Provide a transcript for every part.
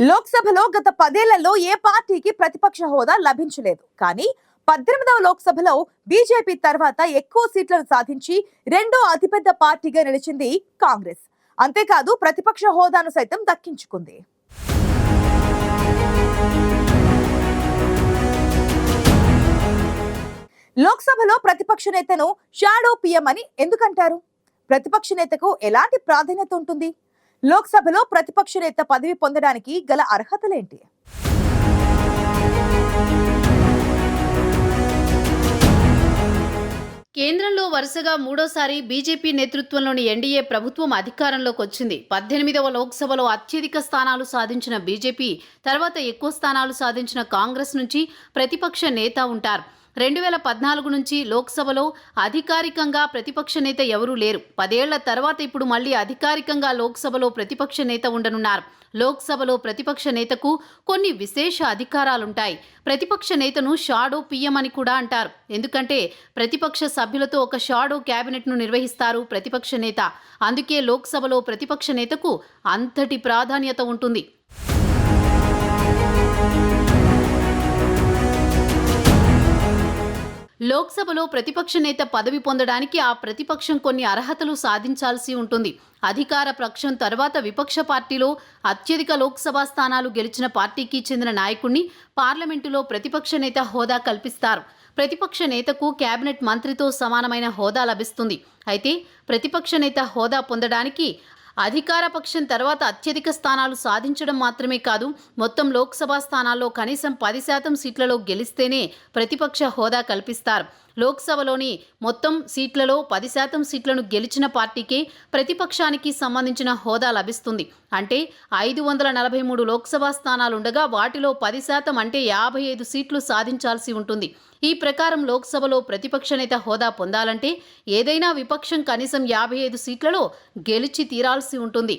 లోక్సభలో గత 10 ఏళ్లలో ఏ పార్టీకి ప్రతిపక్ష హోదా లభించలేదు. కానీ 18వ లోక్సభలో బీజేపీ తర్వాత ఎక్కువ సీట్లను సాధించి రెండో అతిపెద్ద పార్టీగా నిలిచింది కాంగ్రెస్. అంతేకాదు ప్రతిపక్ష హోదాను సైతం దక్కించుకుంది. లోక్సభలో ప్రతిపక్ష నేతను షాడో పీఎం అని ఎందుకంటారు? ప్రతిపక్ష నేతకు ఎలాంటి ప్రాధాన్యత ఉంటుంది? లోక్సభలో ప్రతిపక్ష నేత పదవి పొందడానికి గల అర్హతలేంటి? కేంద్రంలో వరుసగా మూడోసారి బీజేపీ నేతృత్వంలోని ఎన్డీఏ ప్రభుత్వం అధికారంలోకి వచ్చింది. 18వ లోక్సభలో అత్యధిక స్థానాలు సాధించిన బీజేపీ తర్వాత ఎక్కువ స్థానాలు సాధించిన కాంగ్రెస్ నుంచి ప్రతిపక్ష నేత ఉంటారు. 2014 నుంచి లోక్సభలో అధికారికంగా ప్రతిపక్ష నేత ఎవరూ లేరు. 10 ఏళ్ల తర్వాత ఇప్పుడు మళ్లీ అధికారికంగా లోక్సభలో ప్రతిపక్ష నేత ఉండనున్నారు. లోక్సభలో ప్రతిపక్ష నేతకు కొన్ని విశేష అధికారాలుంటాయి. ప్రతిపక్ష నేతను షాడో పీఎం అని కూడా అంటారు. ఎందుకంటే ప్రతిపక్ష సభ్యులతో ఒక షాడో క్యాబినెట్ను నిర్వహిస్తారు ప్రతిపక్ష నేత. అందుకే లోక్సభలో ప్రతిపక్ష నేతకు అంతటి ప్రాధాన్యత ఉంటుంది. లోక్సభలో ప్రతిపక్ష నేత పదవి పొందడానికి ఆ ప్రతిపక్షం కొన్ని అర్హతలు సాధించాల్సి ఉంటుంది. అధికార పక్షం తర్వాత విపక్ష పార్టీలో అత్యధిక లోక్సభ స్థానాలు గెలిచిన పార్టీకి చెందిన నాయకుడిని పార్లమెంటులో ప్రతిపక్ష నేత హోదా కల్పిస్తారు. ప్రతిపక్ష నేతకు కేబినెట్ మంత్రితో సమానమైన హోదా లభిస్తుంది. అయితే ప్రతిపక్ష నేత హోదా పొందడానికి అధికార పక్షం తర్వాత అత్యధిక స్థానాలు సాధించడం మాత్రమే కాదు, మొత్తం లోక్సభ స్థానాల్లో కనీసం 10% సీట్లలో గెలిస్తేనే ప్రతిపక్ష హోదా కల్పిస్తారు. లోక్సభలోని మొత్తం సీట్లలో 10% సీట్లను గెలిచిన పార్టీకే ప్రతిపక్షానికి సంబంధించిన హోదా లభిస్తుంది. అంటే 543 లోక్సభ స్థానాలుండగా వాటిలో 10% అంటే 55 సీట్లు సాధించాల్సి ఉంటుంది. ఈ ప్రకారం లోక్సభలో ప్రతిపక్ష నేత హోదా పొందాలంటే ఏదైనా విపక్షం కనీసం 55 సీట్లలో గెలిచి తీరాల్సి ఉంటుంది.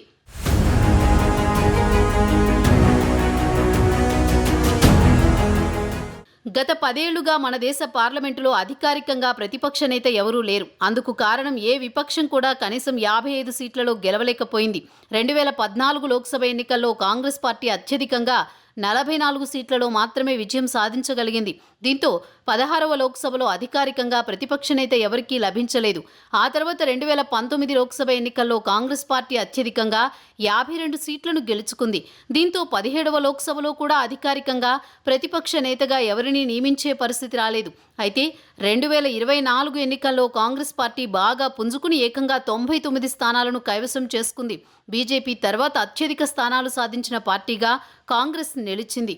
గత 10 ఏళ్లుగా మన దేశ పార్లమెంటులో అధికారికంగా ప్రతిపక్ష నేత ఎవరూ లేరు. అందుకు కారణం ఏ విపక్షం కూడా కనీసం 55 సీట్లలో గెలవలేకపోయింది. 2014 లోక్సభ ఎన్నికల్లో కాంగ్రెస్ పార్టీ అత్యధికంగా 44 సీట్లలో మాత్రమే విజయం సాధించగలిగింది. దీంతో 16వ లోక్సభలో అధికారికంగా ప్రతిపక్ష నేత ఎవరికీ లభించలేదు. ఆ తర్వాత 2019 లోక్సభ ఎన్నికల్లో కాంగ్రెస్ పార్టీ అత్యధికంగా 52 సీట్లను గెలుచుకుంది. దీంతో 17వ లోక్సభలో కూడా అధికారికంగా ప్రతిపక్ష నేతగా ఎవరిని నియమించే పరిస్థితి రాలేదు. అయితే 2024 ఎన్నికల్లో కాంగ్రెస్ పార్టీ బాగా పుంజుకుని ఏకంగా 99 స్థానాలను కైవసం చేసుకుంది. బీజేపీ తర్వాత అత్యధిక స్థానాలు సాధించిన పార్టీగా కాంగ్రెస్ నిలిచింది.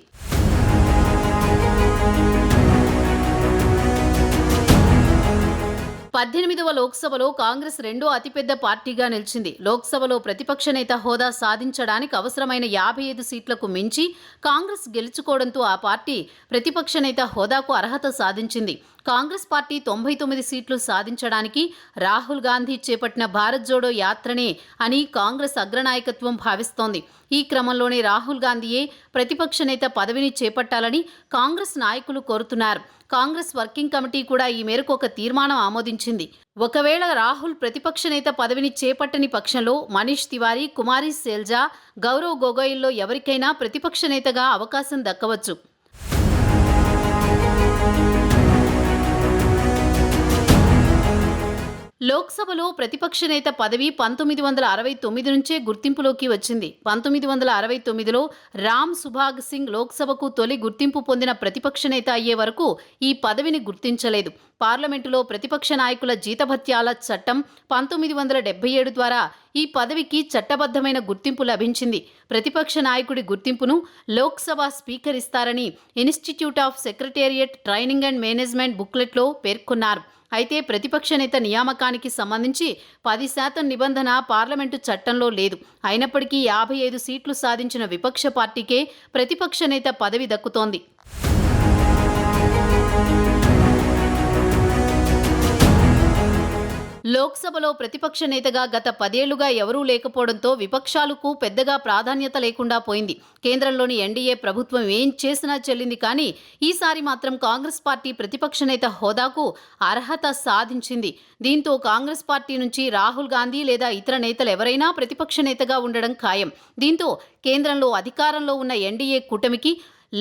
పద్దెనిమిదవ లోక్సభలో కాంగ్రెస్ రెండో అతిపెద్ద పార్టీగా నిలిచింది. లోక్సభలో ప్రతిపక్ష నేత హోదా సాధించడానికి అవసరమైన 55 సీట్లకు మించి కాంగ్రెస్ గెలుచుకోవడంతో ఆ పార్టీ ప్రతిపక్ష నేత హోదాకు అర్హత సాధించింది. కాంగ్రెస్ పార్టీ 99 సీట్లు సాధించడానికి రాహుల్ గాంధీ చేపట్టిన భారత్ జోడో యాత్రనే అని కాంగ్రెస్ అగ్రనాయకత్వం భావిస్తోంది. ఈ క్రమంలోనే రాహుల్ గాంధీయే ప్రతిపక్ష నేత పదవిని చేపట్టాలని కాంగ్రెస్ నాయకులు కోరుతున్నారు. కాంగ్రెస్ వర్కింగ్ కమిటీ కూడా ఈ మేరకు ఒక తీర్మానం ఆమోదించింది. ఒకవేళ రాహుల్ ప్రతిపక్ష నేత పదవిని చేపట్టని పక్షంలో మనీష్ తివారీ, కుమారి శైలజా, గౌరవ్ గొగోయ్ల్లో ఎవరికైనా ప్రతిపక్ష నేతగా అవకాశం దక్కవచ్చు. లోక్సభలో ప్రతిపక్ష నేత పదవి 1969 నుంచే గుర్తింపులోకి వచ్చింది. 1969లో రామ్ సుభాగ్ సింగ్ లోక్సభకు తొలి గుర్తింపు పొందిన ప్రతిపక్ష నేత అయ్యే వరకు ఈ పదవిని గుర్తించలేదు. పార్లమెంటులో ప్రతిపక్ష నాయకుల జీతభత్యాల చట్టం 1977 ద్వారా ఈ పదవికి చట్టబద్ధమైన గుర్తింపు లభించింది. ప్రతిపక్ష నాయకుడి గుర్తింపును లోక్సభ స్పీకర్ ఇస్తారని institute of secretariat training and management బుక్లెట్లో పేర్కొన్నారు. అయితే ప్రతిపక్ష నేత నియామకానికి సంబంధించి 10% నిబంధన పార్లమెంటు చట్టంలో లేదు. అయినప్పటికీ 55 సీట్లు సాధించిన విపక్ష పార్టీకే ప్రతిపక్ష నేత పదవి దక్కుతోంది. లోక్సభలో ప్రతిపక్ష నేతగా గత 10 ఏళ్లుగా ఎవరూ లేకపోవడంతో విపక్షాలకు పెద్దగా ప్రాధాన్యత లేకుండా పోయింది. కేంద్రంలోని ఎన్డీఏ ప్రభుత్వం ఏం చేసినా చెల్లింది, కానీ ఈసారి మాత్రం కాంగ్రెస్ పార్టీ ప్రతిపక్ష నేత హోదాకు అర్హత సాధించింది. దీంతో కాంగ్రెస్ పార్టీ నుంచి రాహుల్ గాంధీ లేదా ఇతర నేతలు ఎవరైనా ప్రతిపక్ష నేతగా ఉండడం ఖాయం. దీంతో కేంద్రంలో అధికారంలో ఉన్న ఎన్డీఏ కూటమికి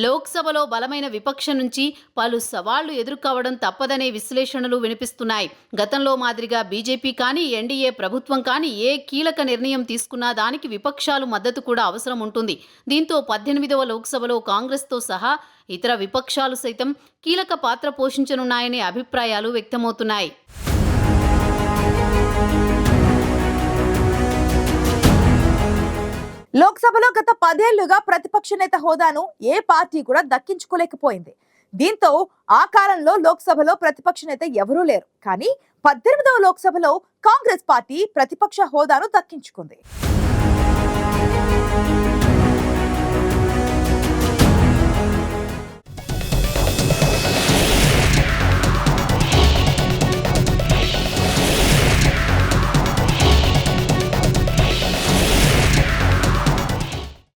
లోక్సభలో బలమైన విపక్షం నుంచి పలు సవాళ్లు ఎదుర్కోవడం తప్పదనే విశ్లేషణలు వినిపిస్తున్నాయి. గతంలో మాదిరిగా బీజేపీ కానీ ఎన్డీఏ ప్రభుత్వం కానీ ఏ కీలక నిర్ణయం తీసుకున్నా దానికి విపక్షాలు మద్దతు కూడా అవసరం ఉంటుంది. దీంతో 18వ లోక్సభలో కాంగ్రెస్తో సహా ఇతర విపక్షాలు సైతం కీలక పాత్ర పోషించనున్నాయనే అభిప్రాయాలు వ్యక్తమవుతున్నాయి. లోక్సభలో గత 10 ఏళ్లుగా ప్రతిపక్ష నేత హోదాను ఏ పార్టీ కూడా దక్కించుకోలేకపోయింది. దీంతో ఆ కాలంలో లోక్సభలో ప్రతిపక్ష నేత ఎవరూ లేరు. కానీ 18వ లోక్సభలో కాంగ్రెస్ పార్టీ ప్రతిపక్ష హోదాను దక్కించుకుంది.